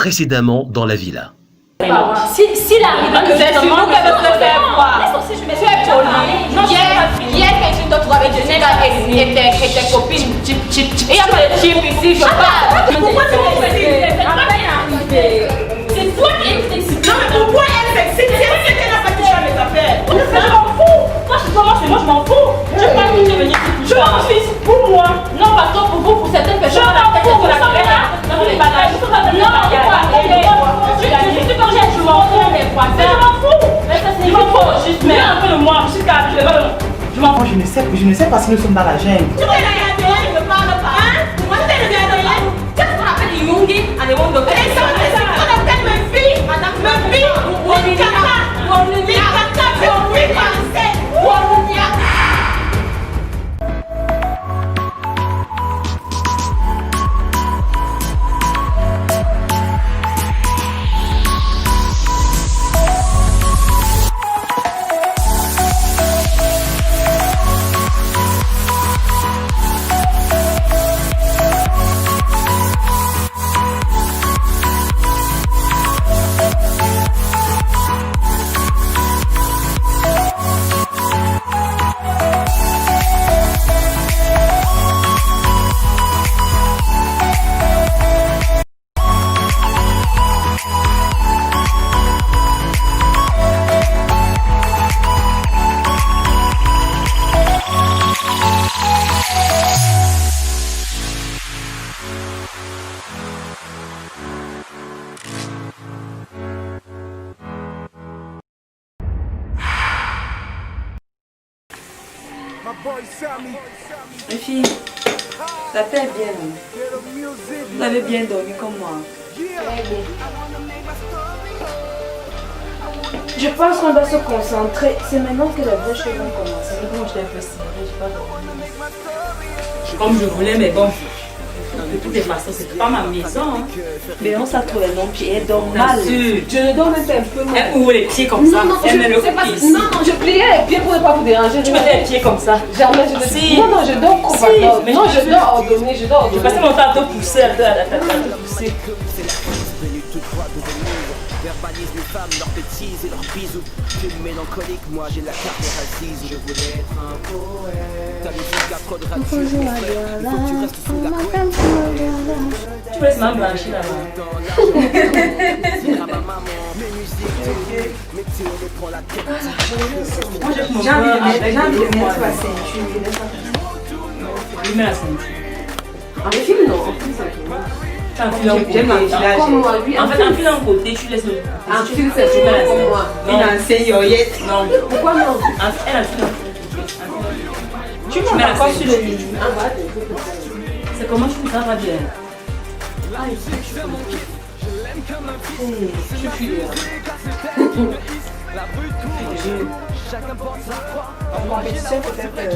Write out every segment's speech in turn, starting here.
précédemment dans la villa. Si la rivalité c'est sûr que je te fais voir. Laisse aussi, je vais Hier, quelqu'un d'autre avait donné et tes copines. Et il y a pas de chip ici, je parle. Pourquoi tu m'excites? C'est toi qui excites. Non, mais pourquoi elle s'excite? Si elle sait qu'elle n'a pas touché à mes affaires. Je m'en fous. Moi, je m'en fous. Je ne peux pas venir. Je m'en fiche pour moi. Non, parce que pour vous, pour certaines personnes, je m'en fous. Non, je m'en fous. Je m'en fous. Juste mais un peu de moi. Je suis calme. Je m'en fous. Je ne sais pas si nous sommes dans la jungle. Tu es la gardienne, je ne parle pas. Moi, tu es la gardienne. Qu'est-ce qu'on appelle les Yungi à les mondes de paix? On appelle mes filles. Madame, mes filles. Les caca. Les caca, c'est au plus passé. Les filles, la paix est bien. Vous avez bien dormi comme moi. Je pense qu'on doit se concentrer. C'est maintenant que les vraies choses vont commencer. Moi, je t'ai un peu serré, j'ai pas dormi. Comme je voulais, mais bon. De toutes les façons, c'est pas ma maison. Hein. Mais on s'attrouve les noms pieds, elle dort mal. Je le donne un peu mal. Elle ouvre les pieds comme ça. Non, je pliais les pieds pour ne pas vous déranger. Tu mets les pieds comme ça. Jamais je Si. Non, je dors complètement. Non, je dors ordonné, je dors ordonné. Je passais mon temps à te pousser, à te pousser. Verbalise les femmes, leurs bêtises et leurs bisous. Tu es mélancolique, moi j'ai la carte assise. Je voulais être un poète. T'as musique à code radio. Il faut que tu restes sous la couette. Tu peux laisser ma blanchie là-bas. Mes musiques, mes tirs, me prend la tête. Moi j'ai envie de mettre la ceinture. Je mets la ceinture. En film, non. En film, ça J'aime comme moi, lui. En fait, un fil en côté, tu laisses le. Un film, c'est comme moi. Une ancienne yoyette. Non. Pourquoi non? Elle a fil en côté. Tu mets la corde sur le lit. C'est comment tu fais ça, va bien. Je suis Chacun porte sa croix. en compétition peut-être.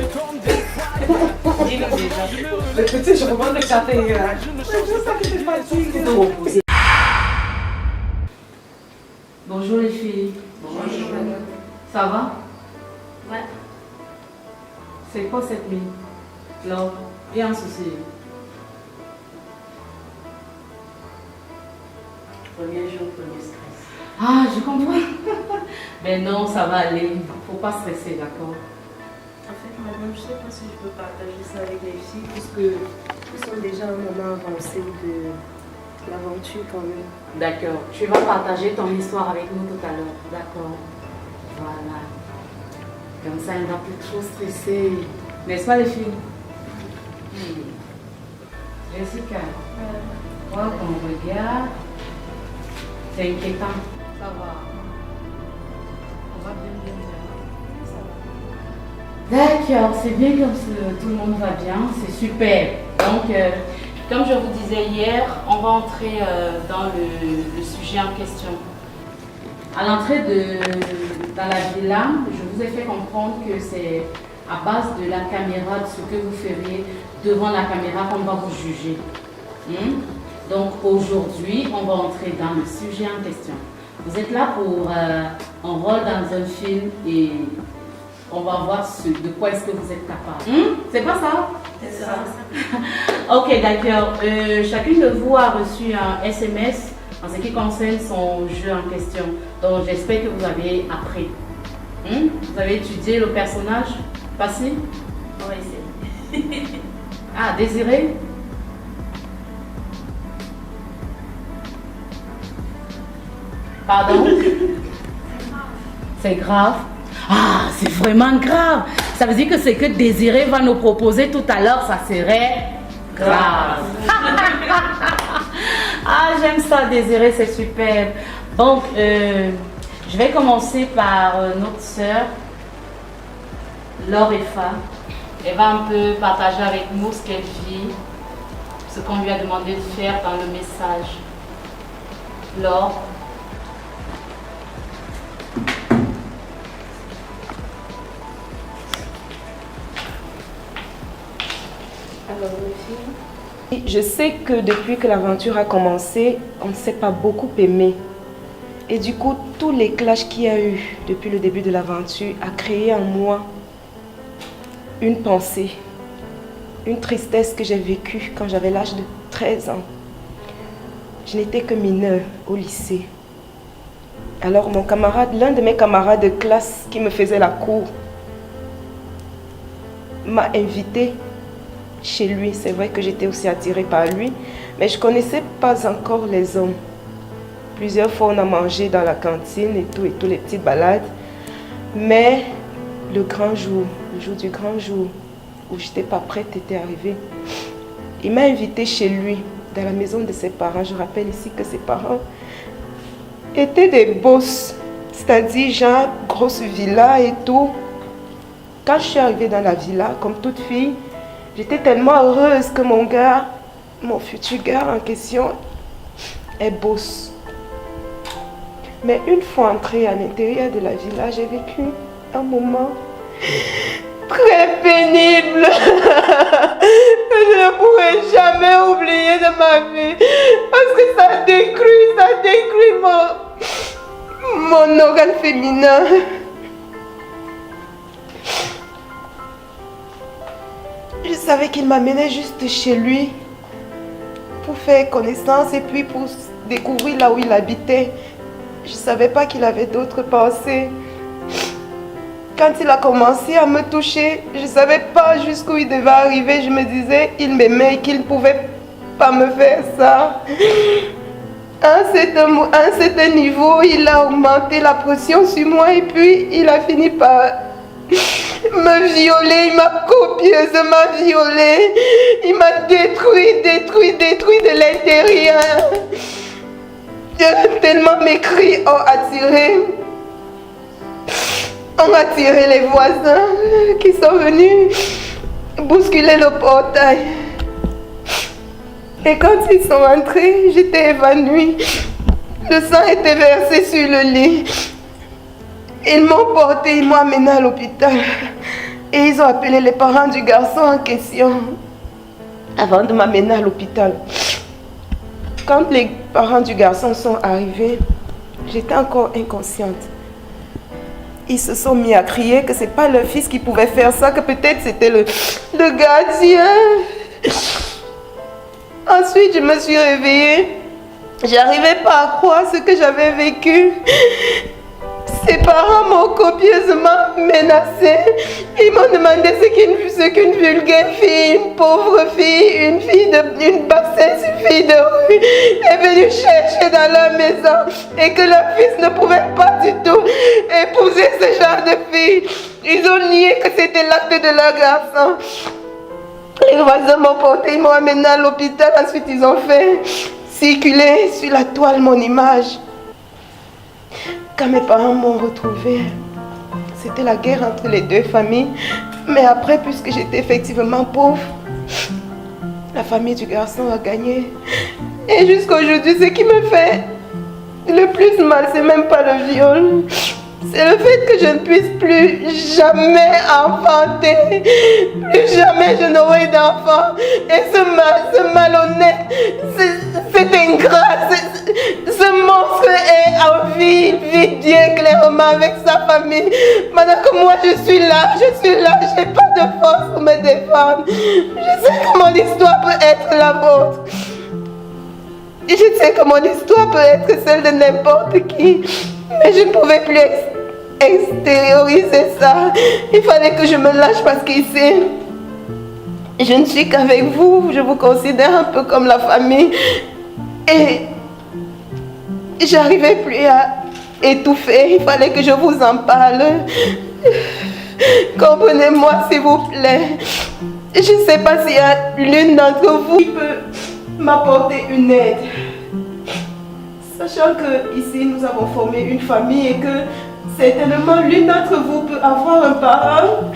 Le petit, je recommande le café. Bonjour les filles. Bonjour. Ça va? Ouais. C'est quoi cette nuit? Là, rien un souci. Premier jour, premier stress. Ah, je comprends. Mais non, ça va aller. Faut pas stresser, d'accord? En fait, madame, je ne sais pas si je peux partager ça avec les filles, puisque nous sommes déjà à un moment avancé de l'aventure quand même. D'accord. Tu vas partager ton histoire avec nous tout à l'heure. D'accord. Voilà. Comme ça, elle ne va plus trop stresser. N'est-ce pas les filles? Jessica, toi, ton regard, c'est inquiétant. Ça va. On va bien. D'accord, c'est bien comme ça, tout le monde va bien, c'est super. Donc, comme je vous disais hier, on va entrer dans le sujet en question. À l'entrée dans la villa, je vous ai fait comprendre que c'est à base de la caméra, de ce que vous feriez devant la caméra qu'on va vous juger. Donc aujourd'hui, on va entrer dans le sujet en question. Vous êtes là pour un rôle dans un film et on va voir de quoi est-ce que vous êtes capable. C'est pas ça? C'est ça. Ok, d'accord. Chacune de vous a reçu un SMS en ce qui concerne son jeu en question. Donc j'espère que vous avez appris. Vous avez étudié le personnage passé? On va essayer. Ah, Désiré? Pardon? C'est grave. Ah, c'est vraiment grave. Ça veut dire que ce que Désiré va nous proposer tout à l'heure, ça serait grave. Ah, j'aime ça, Désiré, c'est super. Donc, je vais commencer par notre sœur, Laure Efa. Elle va un peu partager avec nous ce qu'elle vit, ce qu'on lui a demandé de faire dans le message. Laure. Alors, les filles, je sais que depuis que l'aventure a commencé, on ne s'est pas beaucoup aimé. Et du coup, tous les clashs qu'il y a eu depuis le début de l'aventure a créé en moi une pensée, une tristesse que j'ai vécue quand j'avais l'âge de 13 ans. Je n'étais que mineure au lycée. Alors mon camarade, l'un de mes camarades de classe qui me faisait la cour, m'a invitée chez lui. C'est vrai que j'étais aussi attirée par lui, mais je ne connaissais pas encore les hommes. Plusieurs fois, on a mangé dans la cantine et tout les petites balades. Mais le grand jour, le jour du grand jour, où je n'étais pas prête, était arrivé. Il m'a invitée chez lui, dans la maison de ses parents. Je rappelle ici que ses parents étaient des boss, c'est-à-dire genre grosse villa et tout. Quand je suis arrivée dans la villa, comme toute fille, j'étais tellement heureuse que mon gars, mon futur gars en question, est boss. Mais une fois entrée à l'intérieur de la villa, j'ai vécu un moment très pénible que je ne pourrai jamais oublier de ma vie. Parce que ça détruit mon organe féminin. Je savais qu'il m'amenait juste chez lui pour faire connaissance et puis pour découvrir là où il habitait. Je ne savais pas qu'il avait d'autres pensées. Quand il a commencé à me toucher, je ne savais pas jusqu'où il devait arriver. Je me disais qu'il m'aimait et qu'il ne pouvait pas me faire ça. À un certain niveau, il a augmenté la pression sur moi et puis il a fini par me violer. Il m'a copieusement violée. Il m'a détruit de l'intérieur. Tellement mes cris ont attiré les voisins qui sont venus bousculer le portail. Et quand ils sont entrés, j'étais évanouie. Le sang était versé sur le lit. Ils m'ont porté, ils m'ont amené à l'hôpital. Et ils ont appelé les parents du garçon en question avant de m'amener à l'hôpital. Quand les parents du garçon sont arrivés, j'étais encore inconsciente. Ils se sont mis à crier que ce n'est pas leur fils qui pouvait faire ça, que peut-être c'était le gardien. Ensuite, je me suis réveillée. J'arrivais pas à croire ce que j'avais vécu. Ses parents m'ont copieusement menacée. Ils m'ont demandé ce qu'une vulgaire fille, une pauvre fille, une bassesse fille de rue est venue chercher dans leur maison et que leur fils ne pouvait pas du tout épouser ce genre de fille. Ils ont nié que c'était l'acte de leur garçon. Les voisins m'ont porté, ils m'ont amené à l'hôpital. Ensuite, ils ont fait circuler sur la toile mon image. Quand mes parents m'ont retrouvée, c'était la guerre entre les deux familles. Mais après, puisque j'étais effectivement pauvre, la famille du garçon a gagné. Et jusqu'à aujourd'hui, ce qui me fait le plus mal, c'est même pas le viol. C'est le fait que je ne puisse plus jamais enfanter. Plus jamais je n'aurai d'enfant. Et ce malhonnête, cet ingrat, ce monstre est en vie. Il vit bien clairement avec sa famille. Pendant que moi je suis là, j'ai pas de force pour me défendre. Je sais que mon histoire peut être la vôtre. Je sais que mon histoire peut être celle de n'importe qui, mais je ne pouvais plus extérioriser ça. Il fallait que je me lâche parce qu'ici, je ne suis qu'avec vous. Je vous considère un peu comme la famille. Et j'arrivais plus à étouffer. Il fallait que je vous en parle. Comprenez-moi, s'il vous plaît. Je ne sais pas s'il y a l'une d'entre vous qui peut m'apporter une aide. Sachant que ici nous avons formé une famille et que certainement l'une d'entre vous peut avoir un parent,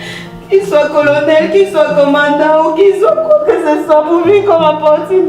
qu'il soit colonel, qu'il soit commandant ou qu'il soit quoi que ce soit pour lui qu'on m'apporte une...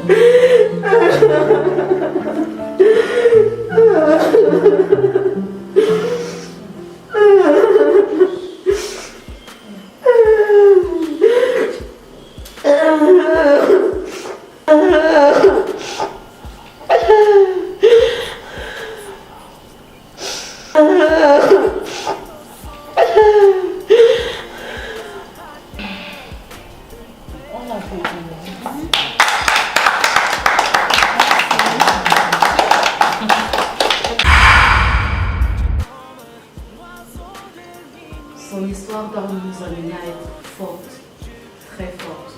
Son histoire doit nous amener à être forte, très forte.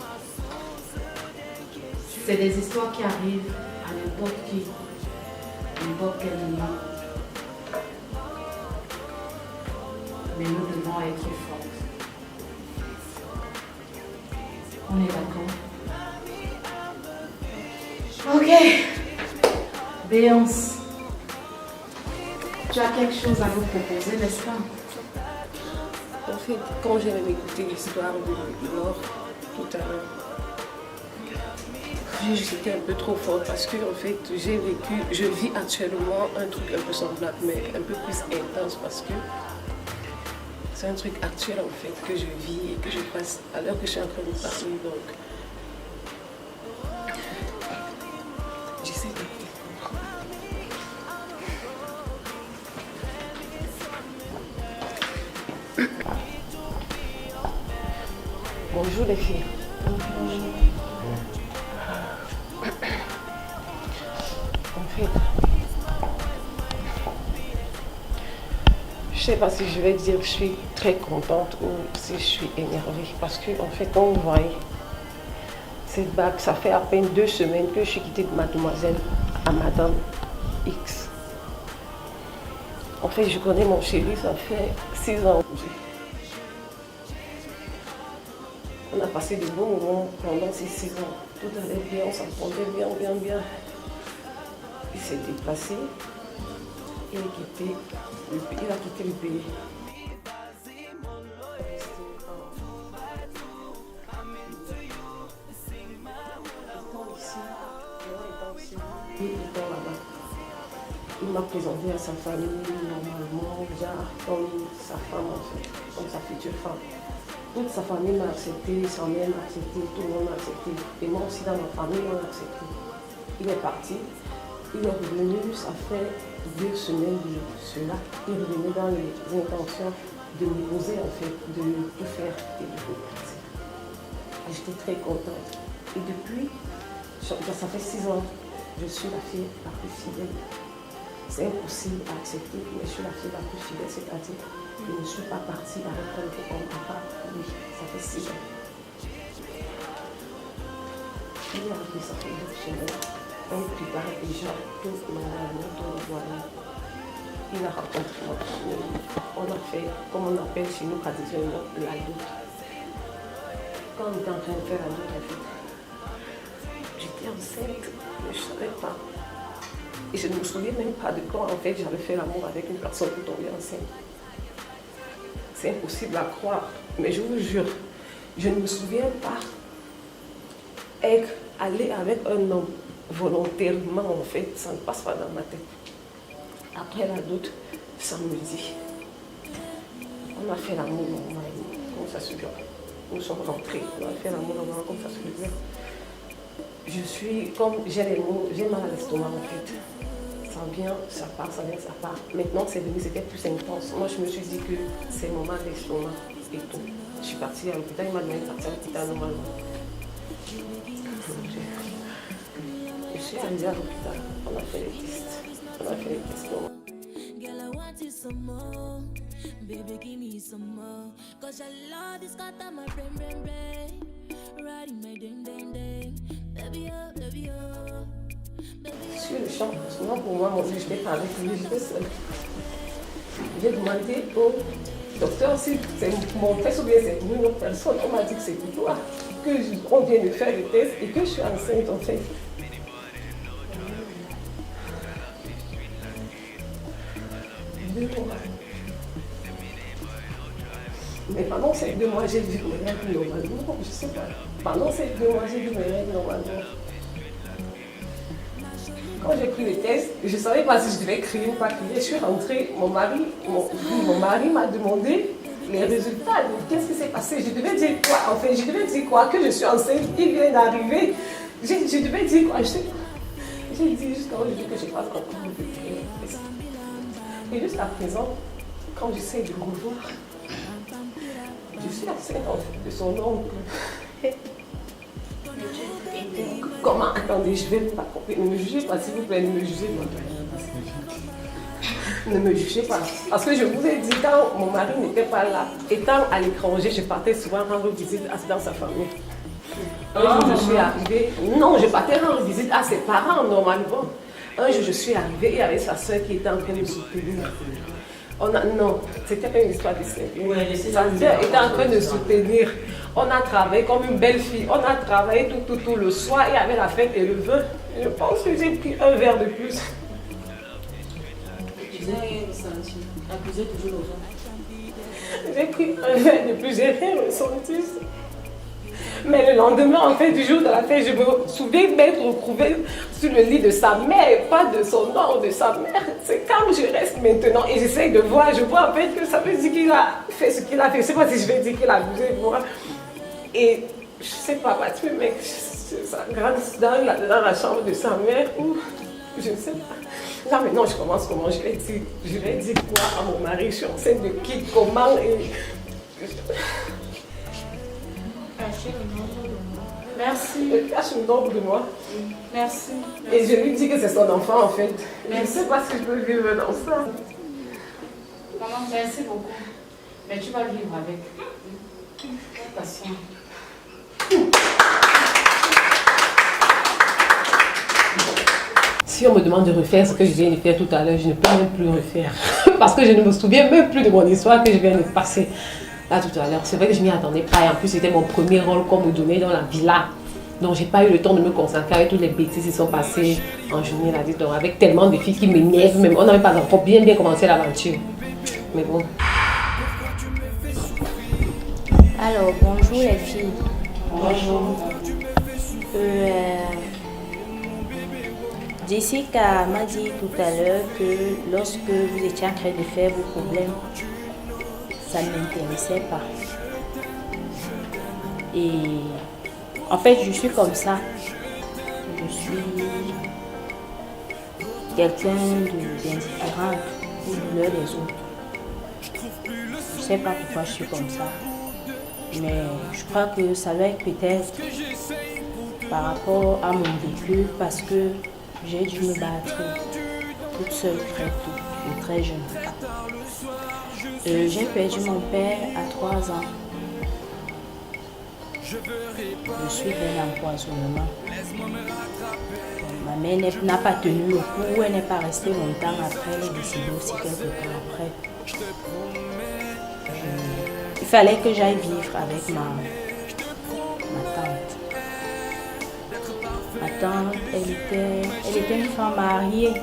C'est des histoires qui arrivent à n'importe qui, à n'importe quel moment. Mais nous devons être fortes. On est d'accord? Ok. Béance, tu as quelque chose à nous proposer, n'est-ce pas? En fait, quand j'ai écouté l'histoire de Laure tout à l'heure, j'étais un peu trop forte parce que en fait, je vis actuellement un truc un peu semblable, mais un peu plus intense parce que c'est un truc actuel en fait que je vis et que je passe à l'heure que je suis en train de passer. Donc, j'essaie de Bonjour les filles. En fait, je sais pas si je vais dire que je suis très contente ou si je suis énervée parce que en fait, on voit cette bague, ça fait à peine 2 semaines que je suis quittée de mademoiselle à madame X. En fait, je connais mon chéri, ça fait 6 ans. On a passé de bons moments pendant ces 6 ans. Tout allait bien, on s'entendait bien. Il s'est déplacé. Il a quitté le pays. Étant là-bas, il m'a présenté à sa famille normalement, déjà comme sa femme en fait, comme sa future femme. Toute sa famille m'a accepté, sa mère m'a accepté, tout le monde m'a accepté. Et moi aussi dans ma famille, on m'a accepté. Il est parti, il est revenu, ça fait 2 semaines de cela. Il est revenu dans les intentions de me poser en fait, de tout faire et de tout passer. J'étais très contente. Et depuis, ça fait 6 ans, je suis la fille la plus fidèle. C'est impossible à accepter, mais je suis la fille la plus fidèle, c'est-à-dire je ne suis pas partie avec un peu comme papa. Oui, ça fait 6 ans. Il est arrivé, ça fait 2 semaines. On préparait déjà tout normalement dans le voyage. Il a rencontré notre famille. On a fait, comme on appelle chez nous traditionnellement, la doute. Quand on était en train de faire la doute, en fait, j'étais enceinte, mais je ne savais pas. Et je ne me souviens même pas de quand en fait j'avais fait l'amour avec une personne qui tombait enceinte. C'est impossible à croire, mais je vous jure, je ne me souviens pas être allée avec un homme volontairement en fait, ça ne passe pas dans ma tête. Après la doute, samedi, on a fait l'amour normalement, comme ça se doit. Nous sommes rentrés, on a fait l'amour normalement, comme ça se doit. Je suis comme, j'ai les mots, j'ai mal à l'estomac en fait. Ça vient, ça part, ça vient, ça part. Maintenant c'est venu, c'était plus intense. Moi je me suis dit que c'est mon mal d'estomac et tout. Je suis partie à l'hôpital, il m'a demandé de partir à l'hôpital normalement. Je suis arrivée à l'hôpital. On a fait les tests. On a fait les tests. Girl, I want you some more. Baby, give me some more. Cause your love is got on my brain. Riding my ding. Baby, oh. Sur le champ, souvent pour moi, je n'étais pas avec lui, j'étais seule. J'ai demandé au docteur si c'est mon test ou bien c'est pour une autre personne. On m'a dit que c'est pour toi, qu'on vient de faire le test et que je suis enceinte en fait. Mais pendant ces 2 mois, j'ai vu mes règles normalement. Je sais pas. Pendant ces 2 mois, j'ai vu mes règles normalement. Quand j'ai pris le test, je ne savais pas si je devais crier ou pas crier. Je suis rentrée, mon mari m'a demandé les résultats. Qu'est-ce qui s'est passé? Je devais dire quoi? En fait, je devais dire quoi? Que je suis enceinte, il vient d'arriver. Je devais dire quoi? Je sais pas. J'ai dit jusqu'à aujourd'hui que je n'ai pas encore de test. Et jusqu'à présent, quand j'essaie de revoir, je suis enceinte en fait, de son oncle. Comment? Attendez, je vais pas ne me jugez pas, s'il vous plaît, ne me jugez pas. Ne me jugez pas. Parce que je vous ai dit, quand mon mari n'était pas là, étant à l'étranger, je partais souvent rendre visite dans sa famille. Un jour, je suis arrivée. Non, je partais rendre visite à ses parents, normalement. Un jour, je suis arrivée et il y avait sa soeur qui était en train de me soutenir. Non, c'était pas une histoire de sérieux. Ouais, sa soeur était en train de soutenir. On a travaillé comme une belle fille. On a travaillé tout le soir. Il y avait la fête et le vin. Je pense que j'ai pris un verre de plus. Tu n'as rien ressenti. Accusé toujours aux gens. J'ai pris un verre de plus. J'ai rien ressenti. Mais le lendemain, en fait, du jour de la fête, je me souviens m'être retrouvée sur le lit de sa mère, pas de son nom, de sa mère. C'est comme je reste maintenant et j'essaie de voir. Je vois en fait que ça veut dire qu'il a fait ce qu'il a fait. Je ne sais pas si je vais dire qu'il a abusé de moi. Et je ne sais pas, parce que mec, ça grandit dans la chambre de sa mère ou je ne sais pas. Là maintenant, je commence comment je vais dire quoi à mon mari, je suis enceinte de qui, comment et... Merci. Je cache le nombre de moi. Merci. Et je lui dis que c'est son enfant en fait. Je ne sais pas si je peux vivre dans ça. Maman, merci beaucoup. Mais tu vas vivre avec. Attention. Si on me demande de refaire ce que je viens de faire tout à l'heure, je ne peux même plus refaire. Parce que je ne me souviens même plus de mon histoire que je viens de passer. Là tout à l'heure, c'est vrai que je m'y attendais pas et en plus c'était mon premier rôle qu'on me donnait dans la villa. Donc j'ai pas eu le temps de me concentrer avec toutes les bêtises qui sont passées en journée là. Donc avec tellement de filles qui m'énervent, même on n'avait pas encore bien commencé l'aventure. Mais bon. Alors bonjour les filles. Bonjour. Jessica m'a dit tout à l'heure que lorsque vous étiez en train de faire vos problèmes, ça ne m'intéressait pas. Et en fait, je suis comme ça. Je suis quelqu'un d'indifférent aux douleurs des autres. Je ne sais pas pourquoi je suis comme ça. Mais je crois que ça doit être peut-être par rapport à mon vécu parce que j'ai dû me battre toute seule très tôt, très jeune. J'ai perdu mon père à 3 ans. Je suis d'un empoisonnement. Ma mère n'a pas tenu le coup, elle n'est pas restée longtemps après, elle est décédée aussi quelques temps après. Il fallait que j'aille vivre avec ma tante. Ma tante, elle était une femme mariée.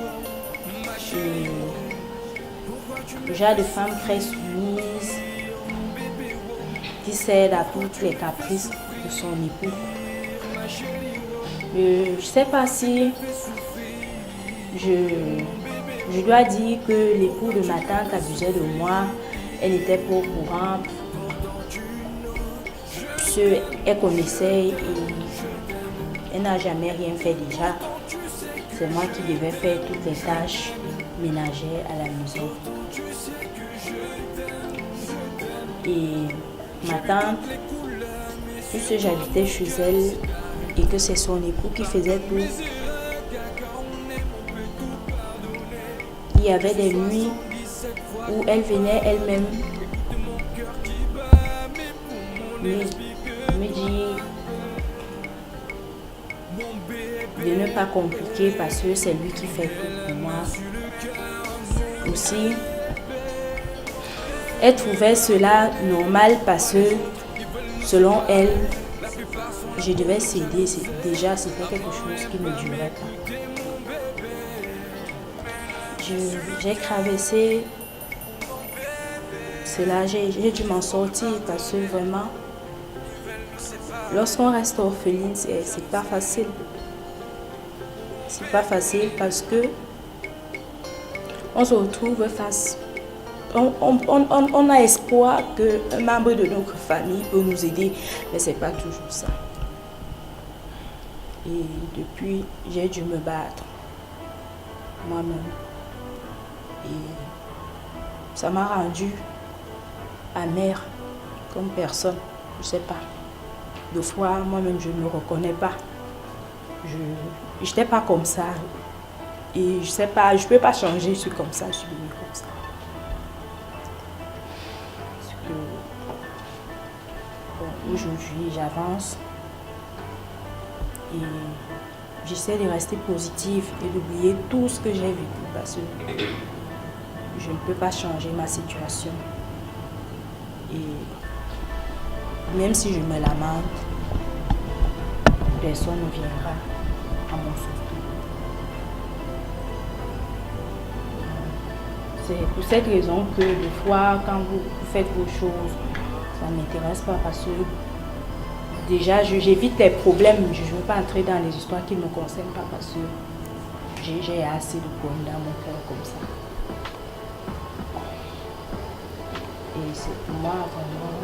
Le genre de femme très soumise, qui cède à toutes les caprices de son époux. Je ne sais pas si je dois dire que l'époux de ma tante abusait de moi. Elle était pas au courant. Elle connaissait et elle n'a jamais rien fait déjà. C'est moi qui devais faire toutes les tâches ménagères à la maison. Et ma tante, puisque j'habitais chez elle et que c'est son époux qui faisait tout, il y avait des nuits où elle venait elle-même me dire de ne pas compliquer parce que c'est lui qui fait tout pour moi. Aussi, elle trouvait cela normal parce que selon elle, je devais céder. Déjà, c'était quelque chose qui ne durait pas. J'ai traversé cela, j'ai dû m'en sortir parce que vraiment, lorsqu'on reste orpheline, c'est pas facile. C'est pas facile parce que on se retrouve face. On a espoir qu'un membre de notre famille peut nous aider, mais c'est pas toujours ça. Et depuis, j'ai dû me battre moi-même. Et ça m'a rendu amère comme personne. Je sais pas. Des fois, moi-même, je ne me reconnais pas. Je n'étais pas comme ça. Et je sais pas, je peux pas changer, je suis comme ça, je suis devenue comme ça. Bon, aujourd'hui, j'avance. Et j'essaie de rester positive et d'oublier tout ce que j'ai vécu parce que je ne peux pas changer ma situation. Et même si je me lamente, personne ne viendra à mon secours. C'est pour cette raison que des fois, quand vous faites vos choses, ça ne m'intéresse pas parce que déjà, j'évite les problèmes. Je ne veux pas entrer dans les histoires qui ne me concernent pas parce que j'ai assez de problèmes dans mon cœur comme ça. Et c'est pour moi, vraiment,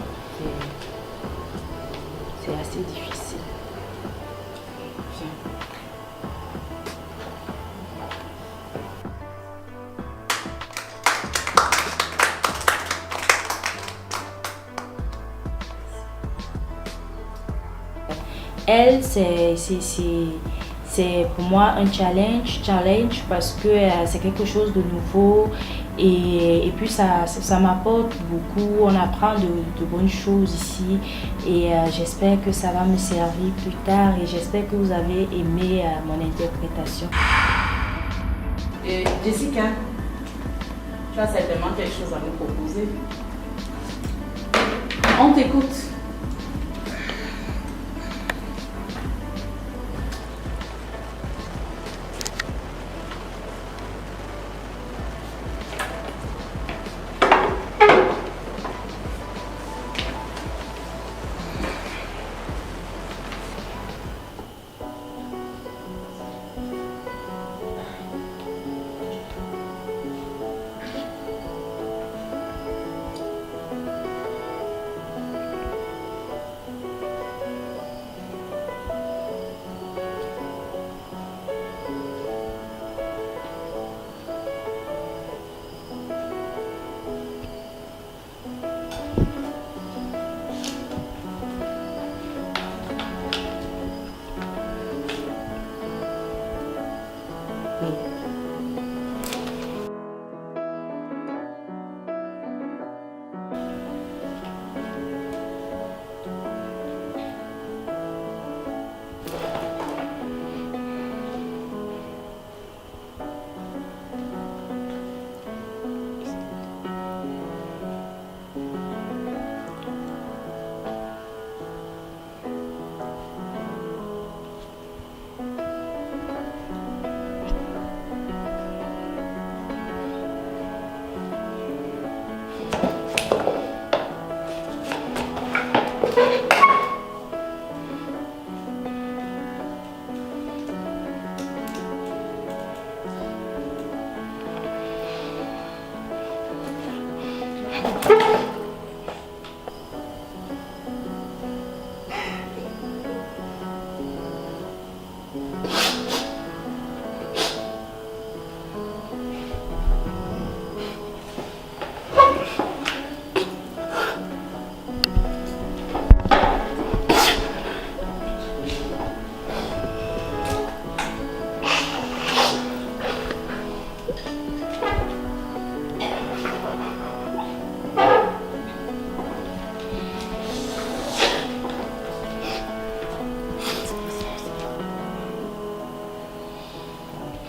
c'est assez difficile. Elle, c'est pour moi un challenge parce que c'est quelque chose de nouveau et puis ça m'apporte beaucoup, on apprend de bonnes choses ici et j'espère que ça va me servir plus tard et j'espère que vous avez aimé mon interprétation. Et Jessica, tu as certainement quelque chose à nous proposer. On t'écoute.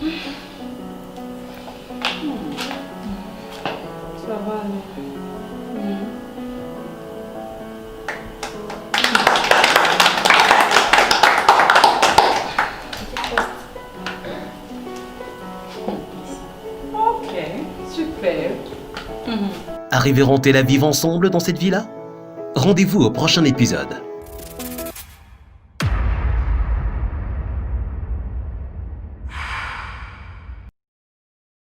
Ça va, non? Ok, super. Arriveront-elles à vivre ensemble dans cette vie-là? Rendez-vous au prochain épisode.